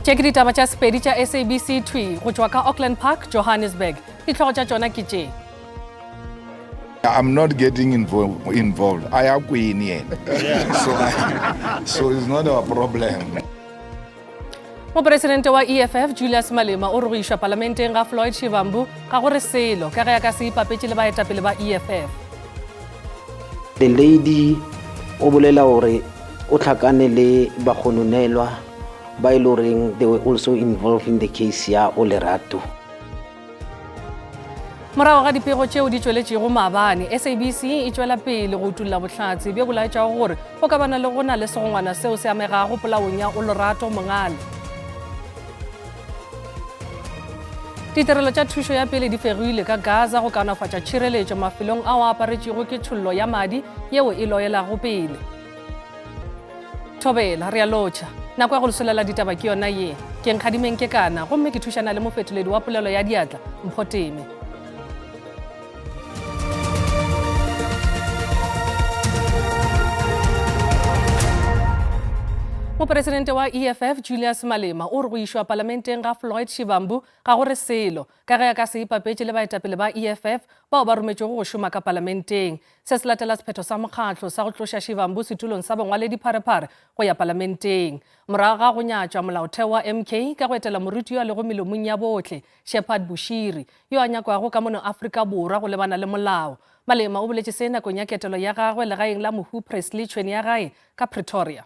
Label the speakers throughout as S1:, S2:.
S1: Tšeke ditaba tša sepedi tša SABC 2 go tšwa ka Auckland Park, Johannesburg. Ditlhogo tša tšona ke tše.
S2: I'm not getting involved. I am queen here. So it's not a problem.
S1: Mopresidente wa EFF Julius Malema o re go išwa parlamenteng ga Floyd Shivambu ga gore selo ka ge ya ka se ipapetše le baetapele ba EFF.
S3: The lady o bolela gore o tlhakane le bagononelwa ba ile goreng they were also involved in the case ya Olerato.
S1: Morago ga dipego tšeo di tšweletšego maabane, SABC e tšwela pele go utulla bohlatse bja bolaetša gore go ka bana le gona le segongwana seo se amegago polaong ya Olerato Mongale. Ditirelo tša thušo ya pele di fegilwe ka Gaza go kaonafatša tšhireletšo mafelong ao a aparetšego ke tšhollo ya madi yeo e loyelago pele. Thobela re a lotšha nako ya go lesolela ditaba ke yona ye ke nkgadimeng ke kana gomme ke thušana le mofetoledi wa polelo ya diatla Mpho Teme. Mopresidente wa EFF Julius Malema o re go išwa parlamenteng ga Floyd Shivambu ga gore selo ka ge ya ka se ipapetše le baetapele ba EFF bao ba rometšego go šoma ka parlamenteng. Se se latela sephetho sa mokgatlo sa go tloša Shivambu setulong sa bongwaledi pharephare go ya parlamenteng. Morago ga go nyatšwa molaotheo wa MK ka go etela moruti yo a lego melomong ya bohle Shepherd Bushiri yo a nyakwago ka mono Afrika Borwa go lebana le molao. Malema o boletše se nakong ya ketelo ya gagwe legaeng la Mohu Presley tšhweni ya gae ka Pretoria.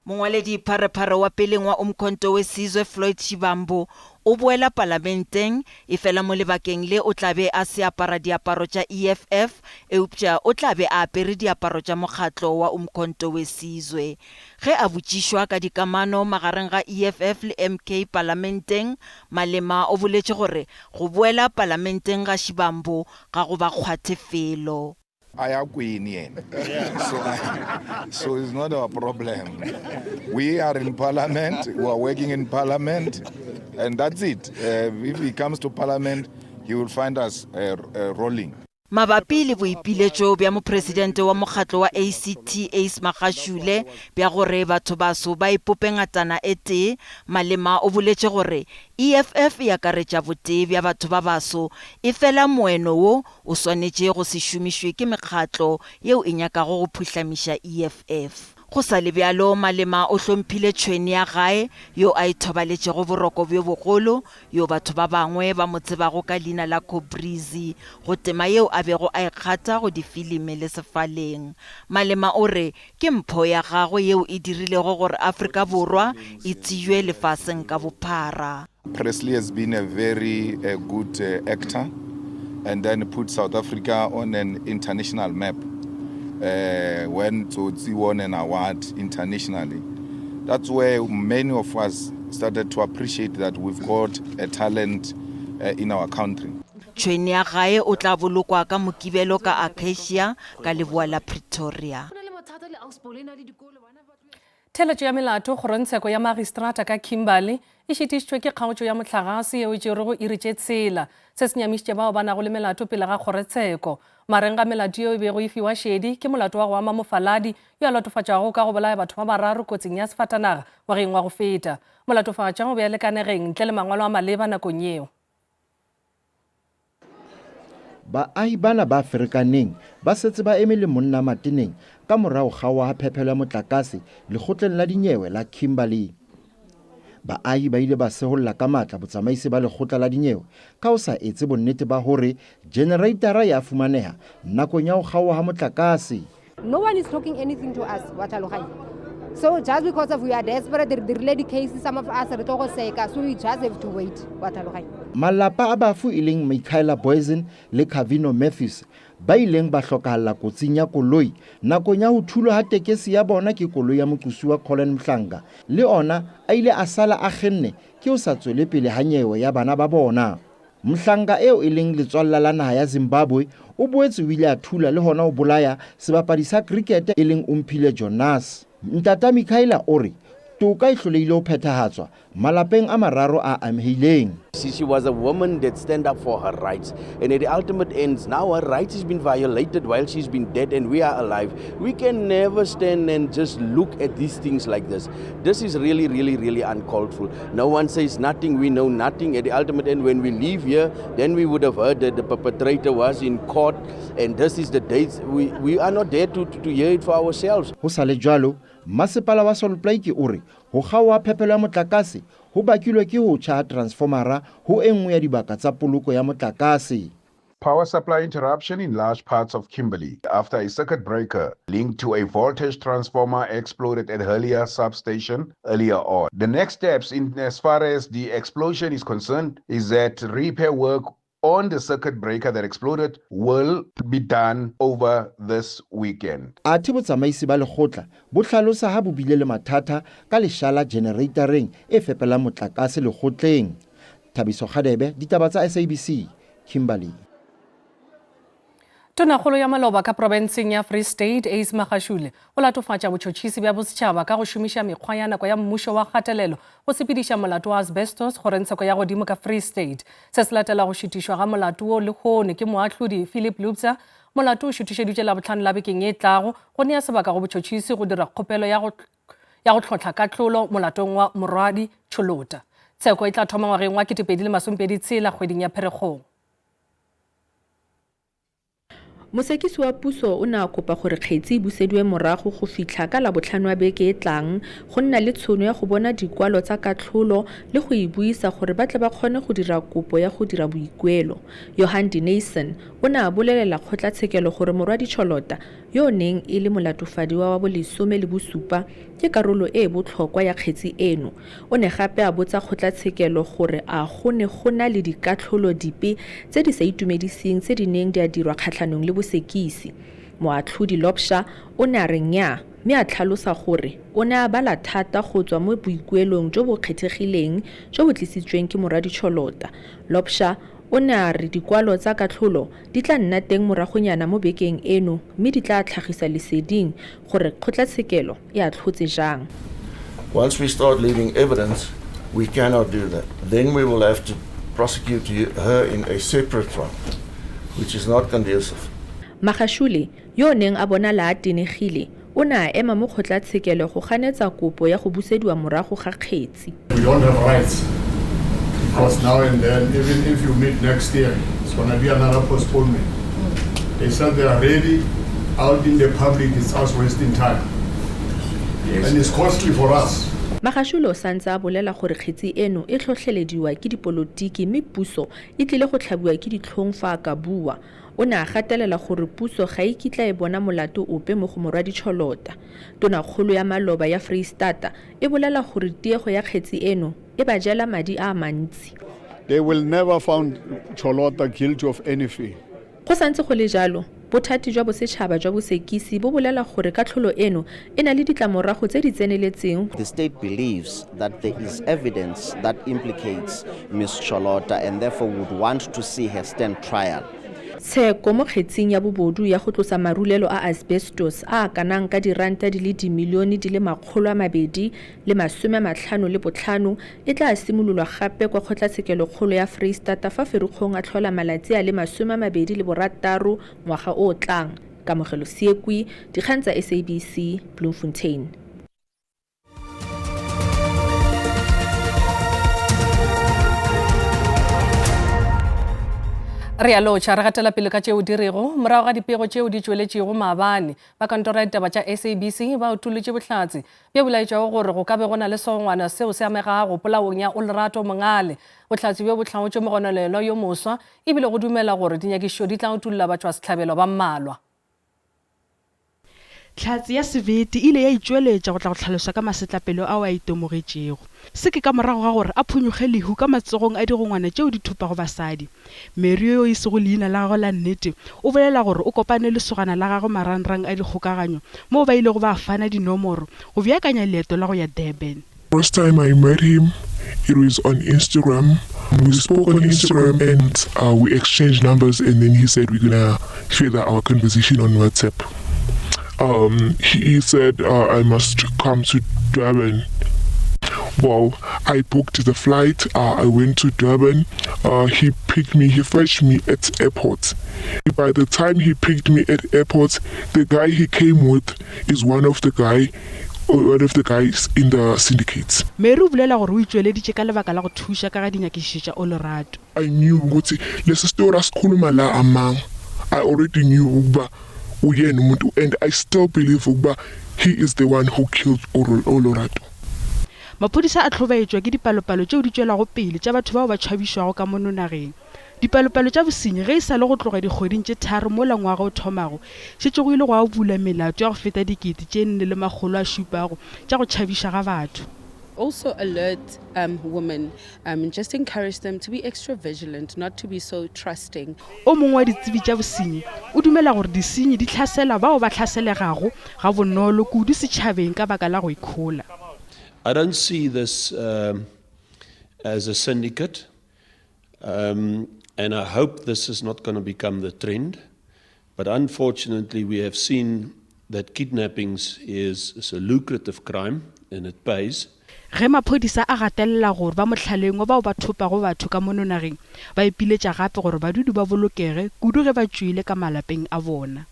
S4: Mongwaledi pharephare wa peleng wa Umkhonto weSizwe Floyd Shivambu o boela parlamenteng e fela mo lebakeng le o tlabe a se apara diaparo tša EFF eupša o tlabe a apere diaparo tša mokgatlo wa Umkhonto weSizwe. Ge a botšišwa ka dikamano magareng ga EFF le MK parlamenteng, Malema o boletše gore go boela parlamenteng ga Shivambu ga go ba kgwathe felo.
S2: I am queen here. So it's not a problem. We are in parliament, we are working in parliament, and that's it. If he comes to parliament, he will find us rolling.
S4: Mabapi le boipiletšo bja mopresidente wa mokgatlo wa ACT Ace Magashule bja gore batho baso ba ipope ngatana e tee, Malema o boletše gore EFF ya akaretša botee bja batho ba baso e fela moeno wo o swanetše go se šomišwe ke mekgatlo yeo e nyakago go phuhlamiša EFF. Go sa le bjalo, Malema o hlomphile tšhweni ya gae yo a ithobaletšego boroko bjo bogolo yo batho ba bangwe ba mo tsebago ka leina la Kobrizi go tema yeo a bego a ikgata go difilime le sefaleng. Malema o re ke mpho ya gagwe yeo e dirilego gore Afrika Borwa e tsijwe lefaseng ka bophara.
S2: Presley has been a very good actor and then put South Africa on an international map. When Tsotsi won an award internationally. That's where many of us started to appreciate that we've got a talent in our country.
S4: Tšhweni ya gae o tla bolokwa ka mokibelo ka Acacia ka leboa la Pretoria.
S1: Theletšo ya melato kgorotsheko ya magistrata ka Kimberley e šitišitšwe ke kgaotšo ya mohlagase yeo e tšerego e retše tsela se se nyamišitše bao ba nago le melato pele ga kgorotsheko. Mareng ga melato yeo e bego e fiwa šedi ke molato wa go ama mofaladi yo a latofatšago ka go bolaya batho ba bararo kotsing ya sefatanaga ngwageng wa go feta. Molatofatša o be a lekanegeng ntle le mangwalo a maleba nakong yeo.
S5: Baahi bana ba Afrikaneng ba setse ba eme le monna mateneng ka morago ga wa phepelo ya motlakase lekgotleng la dinyewe la Kimberley. Baahi ba ile ba seholla ka matla botsamaisi ba lekgotla la dinyewe ka o sa etse bonnete ba hore generatora ya fumaneha nakong ya go kgaoha ha motlakase.
S6: No one is talking anything to us, so just because we are desperate, the lady cases, some of us are so we just have to wait.
S5: Malapa a bafu e leng Michaela Boysen le Kavino Matthews ba ileng ba hlokahalla kotsing ya koloi nakong ya ho thulwa ha tekesi ya bona ke koloi ya moqosi wa Colin Mhlanga le ona a ile a sala a kgenne ke o sa tswele pele ha nyewe ya bana ba bona. Mhlanga eo e leng letswalla la naha ya Zimbabwe o boetse o ile a thula le hona ho bolaya sebapadi sa cricket e leng Umphile Jonas. Ntata Michaela o re toka e hloleile ho phethahatswa malapeng a mararo a amehileng.
S7: She was a woman that stand up for her rights, and at the ultimate ends, now her rights has been violated while she's been dead and we are alive. We can never stand and just look at these things like this. This is really, really, really uncalled for. No one says nothing, we know nothing. At the ultimate end, when we leave here, then we would have heard that the perpetrator was in court, and this is the dates. We are not there to hear it for ourselves.
S5: Ho sale jwalo, masepala wa Solplaatje o re ho kgaoha phepelo ya motlakase ho bakilwe ke ho tjha transformera ho enngwe ya dibaka tsa poloko ya motlakase.
S8: Power supply interruption in large parts of Kimberley after a circuit breaker linked to a voltage transformer exploded at Hurlia substation earlier on. The next steps in as far as the explosion is concerned is that repair work on the circuit breaker that exploded will be done over this weekend.
S5: Athe botsamaisi ba lekgotla bo hlalosa ha bo bile le mathata ka leshala generatoreng e fepela motlakase lekgotleng. Thabiso Khadebe, ditaba tsa SABC, Kimberley.
S1: Tonakgolo ya Maloba ka provinceng ya Free State, Ace Magashule, o latofatša botšhotšhisi bja bosetšhaba ka go šomiša mekgwa ya nako ya mmušo wa kgatelelo go sepediša molato wa asbestos gore ntsheko ya godimo ka Free State. Se se latela go šutišwa ga molato o lekgone ke moahlodi Philip Lubza. Molato o šutišeditše Labohlano la bekeng ye tlago go nea sebaka go botšhotšhisi go dira kgopelo ya go tlhotlha katlolo molatong wa Morwadi Cholota. Tsheko e tla thoma ngwageng wa 2026 kgweding ya Pherekgong.
S9: Mosekisi wa puso o ne a kopa gore kgetsi e busediwe morago go fitlha ka Labohlano ya beke e tlang go nna le tshono ya go bona dikwalo tsa katlholo le go e buisa gore ba tle ba kgone go dira kopo ya go dira boikuelo. Johan Dinesen o ne a bolelela kgotlatshekelo gore Morwadi Cholota yo neng e le molatofadiwa wa bo 17 ke karolo e botlhokwa ya kgetsi eno. O ne gape a botsa kgotlatshekelo gore a gona le dikatlholo dipe tse di sa itumedising tse di neng di a dirwa kgatlhanong le bosekisi. Moatlhodi Lobsha o ne a re nnyaa, mme a tlhalosa gore o ne a bala thata go tswa mo boikuelong jo bo kgethegileng jo bo tlisitsweng ke Morwadi Cholota. Lobsha o ne a re dikwalo tsa katlholo di tla nna teng moragonyana mo bekeng eno mme di tla tlhagisa leseding gore kgotlatshekelo e a tlhotse jang.
S10: Once we start leaving evidence, we cannot do that. Then we will have to prosecute her in a separate trial, which is not conducive.
S9: Magashule yo neng a bona la atenegile o ne a ema mo kgotlatshekelo go ganetsa kopo ya go busediwa morago ga kgetsi.
S11: We don't have rights because now and then, even if you meet next year, it's going to be another postponement. They said they are ready. Out in the public, it's us wasting time. Yes. And it's costly for us.
S9: Magashule o santse a bolela gore kgetsi eno e tlhotlhelediwa ke dipolotiki mme puso e tlile go tlhabiwa ke ditlhong fa ka bua. O ne a gatelela gore puso ga e kitla e bona molato ope mo go Morwadi Cholota. Tonakgolo ya Maloba ya Free State e bolela gore tiego ya kgetsi eno e ba jela madi a mantsi.
S11: They will never find Cholota guilty of anything.
S9: Go santse go le jalo, bothati jwa bosetšhaba jwa bosekisi bo bolela gore katlholo eno e na le ditlamorago tse di tseneletseng.
S3: The state believes that there is evidence that implicates Ms. Cholota and therefore would want to see her stand trial.
S9: Tsheko mo kgetsing ya bobodu ya go tlosa marulelo a asbestos a kanang ka diranta di le dimilione di le 255 e tla simololwa gape kwa kgotlatshekelo kgolo ya Free State fa Ferikgong a tlhola malatsi a le 26 ngwaga o tlang. Kamogelo Siekwi, dikgang tsa SABC, Bloemfontein.
S1: Re a lotšha re gatela pele ka tšeo dirego morago ga dipego tšeo di tšweletšego maabane ba kantoro ya ditaba tša SABC ba utolotše bohlatse bja bolaetšago gore go ka be go na le songwana seo se amegago polaong ya Olerato Mongale. Bohlatse bjo bo tlhaotše mogononelo yo moswa ebile go dumela gore dinyakišo di tla utulla batho ba setlhabelo ba mmalwa.
S12: Tlhatse ya Sebete ile ya itšweletša go tla go tlhalosa ka masetlapelo ao a itemogetšego. Se ke ka morago ga gore a phunyoge lehu ka matsogong a digongwana tšeo di thupago basadi. Mary yo e sego leina la gagwe la nnete o bolela gore o kopane le sogana la gagwe marangrang a dikgokaganyo moo ba ile go ba fana dinomoro go beakanya leeto la go ya Durban.
S13: First time I met him, it was on Instagram. We spoke on Instagram and we exchanged numbers, and then he said we're gonna further our conversation on WhatsApp. He said I must come to Durban Well, I booked the flight. I went to Durban. He picked me. He fetched me at airport. By the time he picked me at airport, the guy he came with is one of the guys in the syndicates.
S12: Mary o bolela gore o itšweleditše ka lebaka la go thuša ka ga dinyakišišo tša Olerato.
S13: I knew ukuthi lesistory asikhuluma la amang. I already knew ukuba uyena umuntu, and I still believe ukuba he is the one who killed Olerato.
S12: Maphodisa a tlhobaetšwa ke dipalopalo tšeo di tšwelago pele tša batho bao ba tšhabišwago ka mono nageng. Dipalopalo tša bosenyi ge e sa le go tloga dikgweding tše 3 mo la ngwaga o thomago šetše go ile go a bula melato ya go feta dikete tše 4,700 tša go tšhabiša ga batho.
S14: Also alert women, just encourage them to be extra vigilant, not to be so trusting.
S12: O mongwe wa ditsebi tša bosenyi o dumela gore disenyi di tlhasela bao ba tlhaselegago ga bonolo kudu setšhabeng ka baka la go ikgola.
S15: I don't see this as a syndicate, and I hope this is not going to become the trend. But unfortunately, we have seen that kidnappings is a lucrative crime and it pays.
S12: Ge maphodisa a gatelela gore ba motlhaleng bao ba thopago batho ka mono nageng ba ipiletša gape gore badudi ba bolokege kudu ge ba tšwile ka malapeng a bona.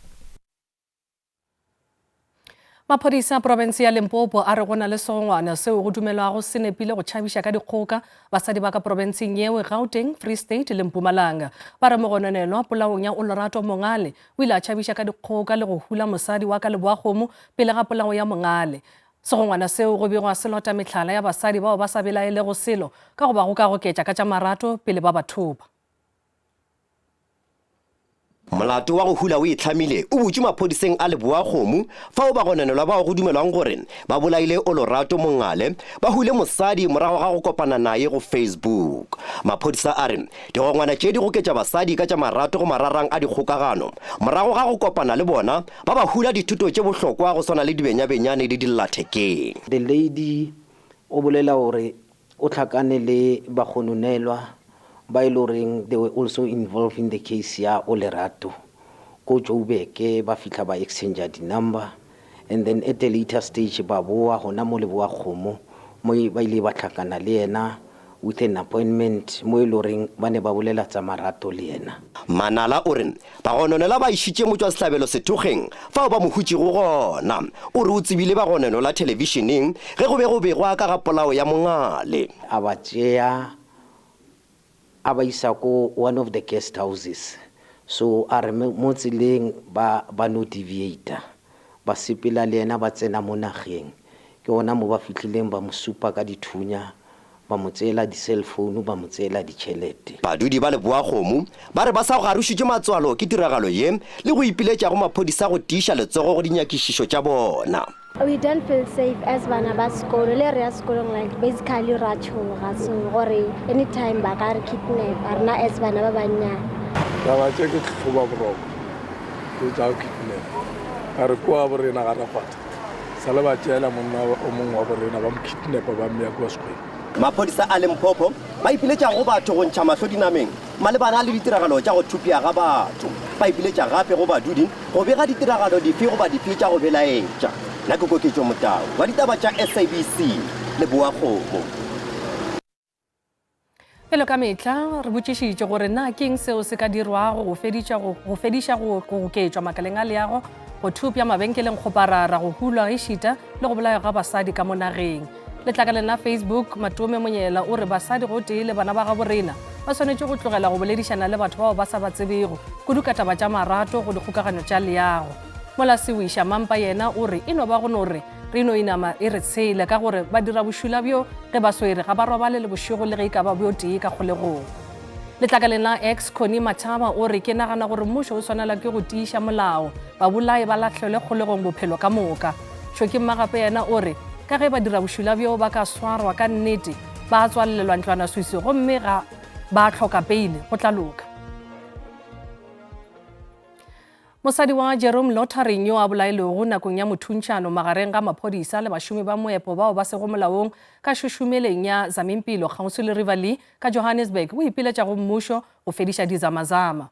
S1: Maphodisa province ya Limpopo a re gona le sogongwana seo go dumelwago se nepile go tšhabiša ka dikgoka basadi ba ka provinceng yeo Gauteng, Free State le Mpumalanga. Ba re mogononelwa polaong ya Olerato Mongale o ile a tšhabiša ka dikgoka le go hula mosadi wa ka Leboakgomo pele ga polao ya Mongale. Sogongwana seo go begwa se lota metlhala ya basadi bao ba sa belaelego selo ka go ba go ka goketša ka tša marato pele ba bathoba.
S16: Molato wa go hula o itlhamile o butse maphodiseng a Leboakgomo fa o ba gonanelwa ba go dumelwang gore ba bolaile Olerato Mongale ba hule mosadi morago ga go kopana nae go Facebook. Maphodisa a re digongwana tše di goketša basadi ka tša marato go mararang a dikgokagano morago ga go kopana le bona ba ba hula dithuto tše bohlokwa go swana le dibenyabenyane le dillathekeng.
S3: The lady o bolela gore o tlhakane le bagononelwa ba iloring they were also involved in the case ya Olerato. Ko Joburg ba fitla ba exchange di number, and then at a later stage ba boa hona mo Leboakgomo mo ba ile ba tlhakana le yena with an appointment mo iloring ba ne ba bolela tsa marato le yena.
S16: Manala o re ba gononela ba išitše motswa setlabelo sethogeng fa ba mo hutše go gona o re o tsebile ba goneno la televisioneng ge go be go begwa ka ga polao ya Mongale.
S3: A ba tšea a ba isa ko one of the guest houses, so a re mo tseleng ba no deviata ba sepela le yena ba tsena mo nageng ke ona mo ba fitlileng ba mo supa ka dithunya ba mo tseela di cell phone ba mo tseela ditšhelete.
S16: Badudi ba Leboakgomo ba re ba sa go garušitše matswalo ke tiragalo ye le go ipiletša go maphodisa go tiiša letsogo go dinyakišišo tša bona.
S17: We don't feel safe as bana ba sekolo le re ya sekolong, like basically ra tšhoga so gore anytime ba ka re kidnap a rena as bana ba bannyane.
S18: Taba tše ke tlhoba boroko ke tša kidnap a re kwa borena ga rafata sa le ba tšeela monna o mongwe wa borena ba mo kidnapa ba mmea kwa sekolong.
S16: Maphodisa a Limpopo ba ipiletša go batho go ntšha mahlo dinameng malebana le ditiragalo tša go thupia ga batho ba ipiletša gape go badudi go bega ditiragalo dife go ba dife tša go belaetša. Nako Koketšo Motau wa ditaba tša SABC Leboakgomo.
S1: Pele ka metla re botšišitše gore na keng seo se ka dirwago go fediša go goketšwa makaleng a leago go thupia mabenkeleng kgoparara go hulwa ge šita le go bolaya ga basadi ka mo nageng. Letlakaleng la Facebook Matome Monyela o re basadi go tee le bana ba ga borena ba swanetše go tlogela go boledišana le batho bao ba sa ba tsebego kudu ka taba tša marato go dikgokaganyo tša leago. Molasi Wisha Mampa yena o re ino ba gono re ino inama e re tshele ka gore ba dira bošula bjo ge ba swere ga ba robale le bošego le ge e ka ba bjo tee ka kgolegong. Letlakaleng la X Connie Machaba o re ke nagana gore mmušo o swanela ke go tiiša molao ba bolai ba latlhelwe kgolegong bophelo ka moka. Shoki Magape yena o re ka ge ba dira bošula bjo ba ka swarwa ka nnete ba tswalelwa ntlwana suisi gomme ga ba tlhoka peile go tla loka. Mosadi wa Jerome Lotharing yo a bolailwego nakong ya mothuntšhano magareng ga maphodisa le bašomi ba moepo bao ba sego molaong ka šošomeleng ya Zamimpilo kgauswi le Rivali ka Johannesburg o ipiletša go mmušo go fediša dizamazama.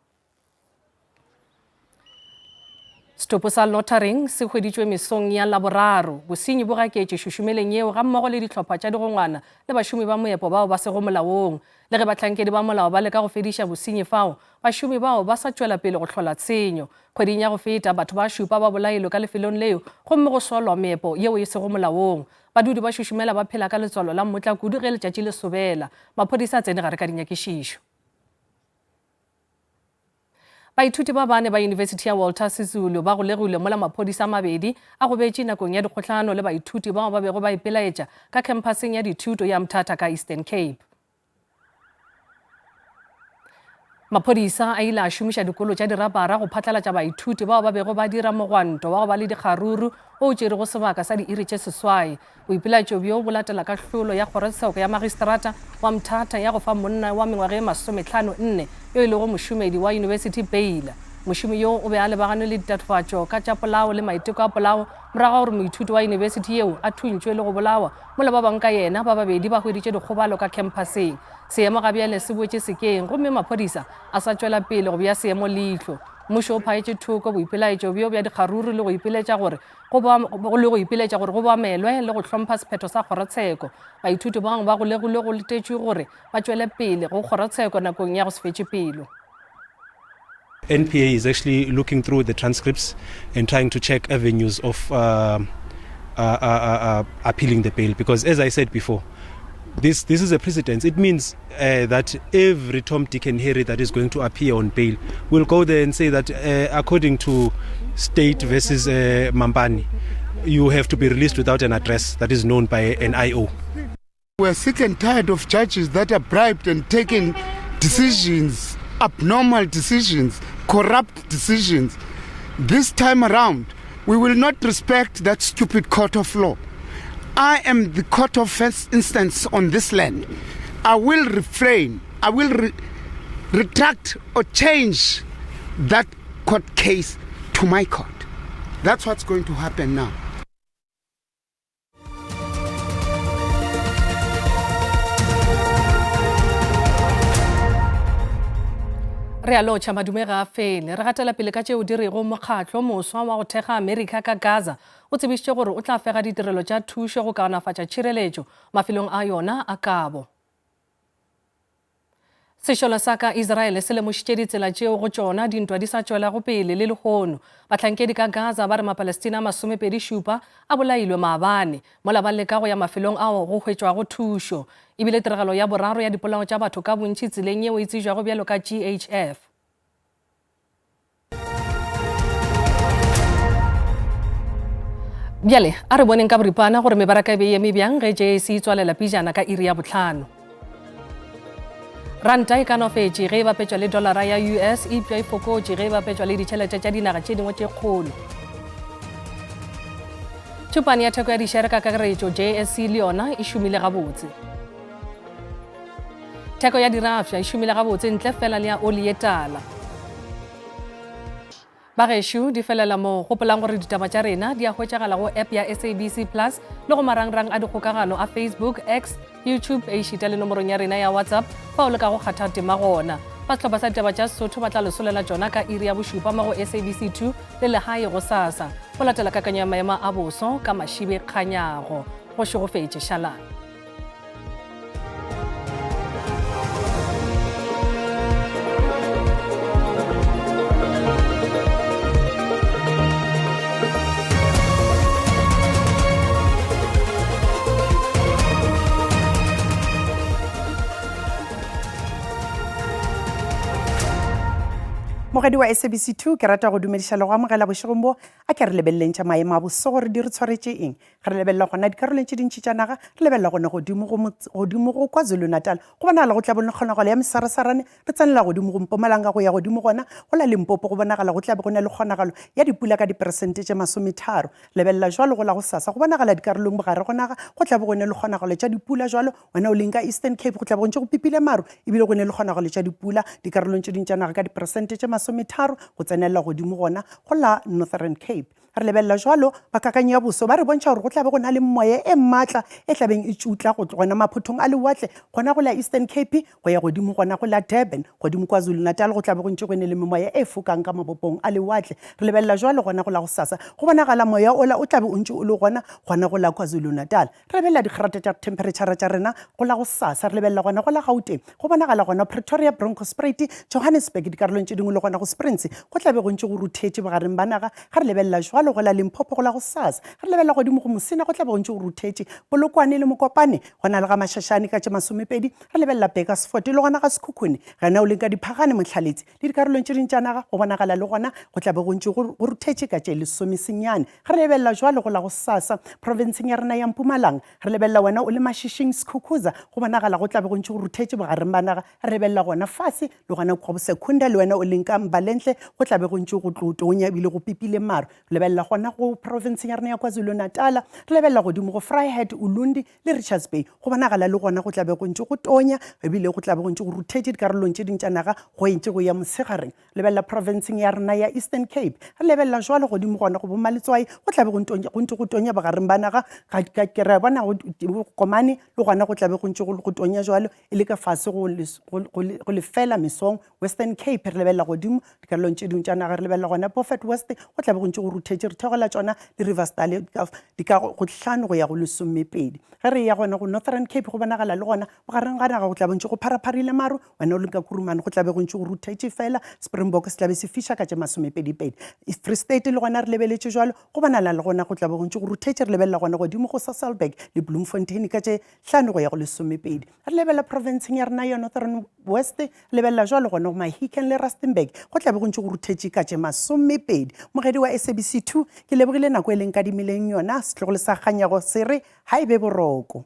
S1: Setopo sa Lottering se hweditšwe mesong ya laboraro. Bosenyi bo gaketše šušumeleng yeo ga mmogo le dihlopha tša digongwana le bašomi ba moepo bao ba sego molaong. Le ge bahlankedi ba molao ba leka go fediša bosenyi fao, bašomi bao ba sa tšwela pele go hlola tshenyo. Kgweding ya go feta batho ba šupa ba bolailwe ka lefelong leo gomme go solwa meepo yeo e sego molaong. Badudi ba šušumela ba phela ka letswalo la mmotla kudu ge letšatši le sobela. Maphodisa a tsene gare ka dinyakišišo. Baithuti ba bane ba University ya Walter Sisulu ba go legile mola maphodisa a mabedi a go betše nakong ya dikgohlano le baithuti bao ba bego ba ipelaetša ka campuseng ya dithuto ya Mthatha ka Eastern Cape. Maphodisa a ile a šomiša dikolo tša dirapara go phatlalatša baithuti bao ba bego ba dira mogwanto wa go ba le dikgaruru o tšere go sebaka sa diiri tše seswai. Boipelaetšo bjo bo latela kahlolo ya kgorotsheko ya magistrata wa Mthatha ya go fa monna wa mengwaga e 54 yo e lego mošomedi wa University Bail. Mošomi yo o be a lebagane le ditatofatšo ka tša polao le maiteko a polao morago gore moithuti wa university yeo a thuntšwe le go bolawa mola ba bangwe ka yena ba babedi ba hweditše dikgobalo ka campuseng. Seemo gabjale se boetše sekeng gomme maphodisa a sa tšwela pele go bea seemo leihlo. Mmušo o phaetše thoko boipelaetšo bjo bja dikgaruru le go ipeletša gore go boamelwe le go hlompha sephetho sa kgorotsheko. Baithuti bangwe ba go legilwe go letetšwe gore ba tšwele pele go kgorotsheko nakong ya go se fetše pelo.
S19: NPA is actually looking through the transcripts and trying to check avenues of appealing the bail, because as I said before, this is a precedent. It means that every Tom, Dick and Harry that is going to appear on bail will go there and say that according to State versus Mambani, you have to be released without an address that is known by an IO.
S20: We're sick and tired of judges that are bribed and taking decisions, abnormal decisions, corrupt decisions. This time around, we will not respect that stupid court of law. I am the court of first instance on this land. I will refrain, I will retract or change that court case to my court. That's what's going to happen now.
S1: Re a lotšha madume ga a fele re gatela pele ka tšeo di rego mokgatlo moswa wa go thekga America ka Gaza o tsebišitše gore o tla fega ditirelo tša thušo go kaonafatša tšhireletšo mafelong a yona a kabo. Sešolo sa ka Israel se lemošitše ditsela tšeo go tšona dintwa di sa tšwelago pele le lehono. Bahlankedi ka Gaza ba re Mapalestina a 27 a bolailwe maabane mola ba leka go ya mafelong ao go hwetšwago thušo. Ebile tiragalo ya boraro ya dipolao tša batho ka bontši tseleng yeo e tsejwago bjalo ka GHF. Bjale a re boneng ka boripana gore mebaraka e be eme bjang ge JSE e tswalela pijana ka iri ya bohlano. Ranta e kanofetše ge e bapetšwa le dolara ya US e pša e fokotše ge e bapetšwa le ditšhelete tša dinaga tše dingwe tše kgolo. Tšhupane ya theko ya dišere ka kakaretšo JSE le yona e šomile gabotse. Theko ya dirafša e šomile gabotse ntle fela le ya oli ye tala. Bagešo di felela mo gopolang gore ditaba tša rena di a hwetšagala go app ya SABC Plus le go marangrang a dikgokagano a Facebook, X, YouTube e išita le nomorong ya rena ya WhatsApp fa o le ka go kgatha tema gona. Bahlopha sa ditaba tša Sotho ba tla lesolela tšona ka iri ya bošupa mo go SABC 2 le lehae go sasa. Go latela kakanyo ya maemo a boso ka Mashibe Kganyago. Go šogofetše Shalane.
S21: Mogedi wa SABC 2 ke rata go dumediša le go amogela bošegong bo a ke re lebelleng tša maemo a boso gore di re tshwaretše eng ge re lebelela gona dikarolong tše dintšhi tša naga re lebelela gona godimo go KwaZulu Natal go bonagala go tla kgonagalo ya mesarasarane re tsenela godimo go Mpumalanga go ya godimo gona go la Limpopo go bonagala go tla be go na le kgonagalo ya dipula ka diperesente tše 30 lebelela jwalo go la go sasa go bonagala dikarolong bogare go naga go tla be go ne le kgonagalo tša dipula jwalo wena o leng ka Eastern Cape go tla be go ntše go pipile maru ebile go ne le kgonagalo tša dipula dikarolong tše dintša naga ka diperesente tše masometharo go tsenelela godimo gona go la Northern Cape. Re lebelela jwalo bakakanye ya boso ba re bontšha gore go tlabe go na le moya e maatla e tlabeng e tšutla go gona maphothong a lewatle gona go la Eastern Cape go ya godimo gona go la Durban godimo KwaZulu Natal go tlabe go ntse go ne le moya e fokang ka mabopong a lewatle. Re lebelela jwalo gona go la go sasa go bonagala moya ola o tlabe o ntse o le gona go la KwaZulu Natal. Re lebelela digrata tša temperature tša rena go la go sasa. Re lebelela gona go la Gauteng go bonagala gona Pretoria, Bronkhorstspruit, Johannesburg dikarolong tše dingwe le gona go Springs go tlabe go ntse go ruthetše bogareng ba naga. Ga re lebelela jwalo go la Limpopo go la go sasa. Re lebelela godimo go Mosina go tlabe go ntse go ruthetše Polokwane le Mokopane go na le ga Mashashane ka tše 20. Re lebelela Bakersford le gona ga Sekhukhune ga na o leng ka Diphagane Motlhaletsi le dikarolong tše ding tša naga go bonagala le gona go tlabe go ntse go ruthetše ka tše 10. Re lebelela jwalo go la go sasa provinceng ya rena ya Mpumalanga. Re lebelela wena o le Mashishing Skukuza go bonagala go tlabe go ntse go ruthetše bogareng ba naga. Re lebelela gona Fase le gona kwa Bosekunda le wena o leng ka Mbalentle go tlabe go ntse go tlotonya ebile go pipile maro. Re lebelela gona go province ya rena ya KwaZulu Natal. Re lebelela godimo go Vryheid, Ulundi le Richards Bay go bonagala le gona go tlabe go ntse go tonya ebile go tlabe go ntse go ruthetše dikarolong tše ding tša naga go ntse go ya mosegareng. Lebelela province ya rena ya Eastern Cape. Re lebelela jwalo godimo gona go Bomaletswai go tlabe go ntse go tonya bogareng ba naga ka kere bona go Komane le gona go tlabe go ntse go tonya jwalo e le ka fase go le fela Mesong Western Cape. Re lebelela godimo dikarolong tše ding tša naga. Re lebelela gona Beaufort West go tlabe go ntse go ruthetše re thegola tšona le Riversdale di ka go 5 go ya go 12. Ge re ya gona go Northern Cape go bonagala le gona bogareng ga naga go tlabe ntse go pharapharile maro wena o leng ka Kurumane go tlabe go ntse go ruthetše fela Springbok se tlabe se fiša ka tše 22. Free State le gona re lebeletše jwalo go bonala le gona go tlabe go ntse go ruthetše. Re lebelela gona godimo go Sasolburg le Bloemfontein ka tše 5 go ya go 12. Re lebelela provinceng ya rena ya Northern West. Re lebelela jwalo gona go Mahikeng le Rustenburg go tlabe go ntse go ruthetše ka tše 20. Mogedi wa SABC 2 ke lebogile nako e leng ka dimileng yona setlogolo sa kganyago se re ha e be boroko.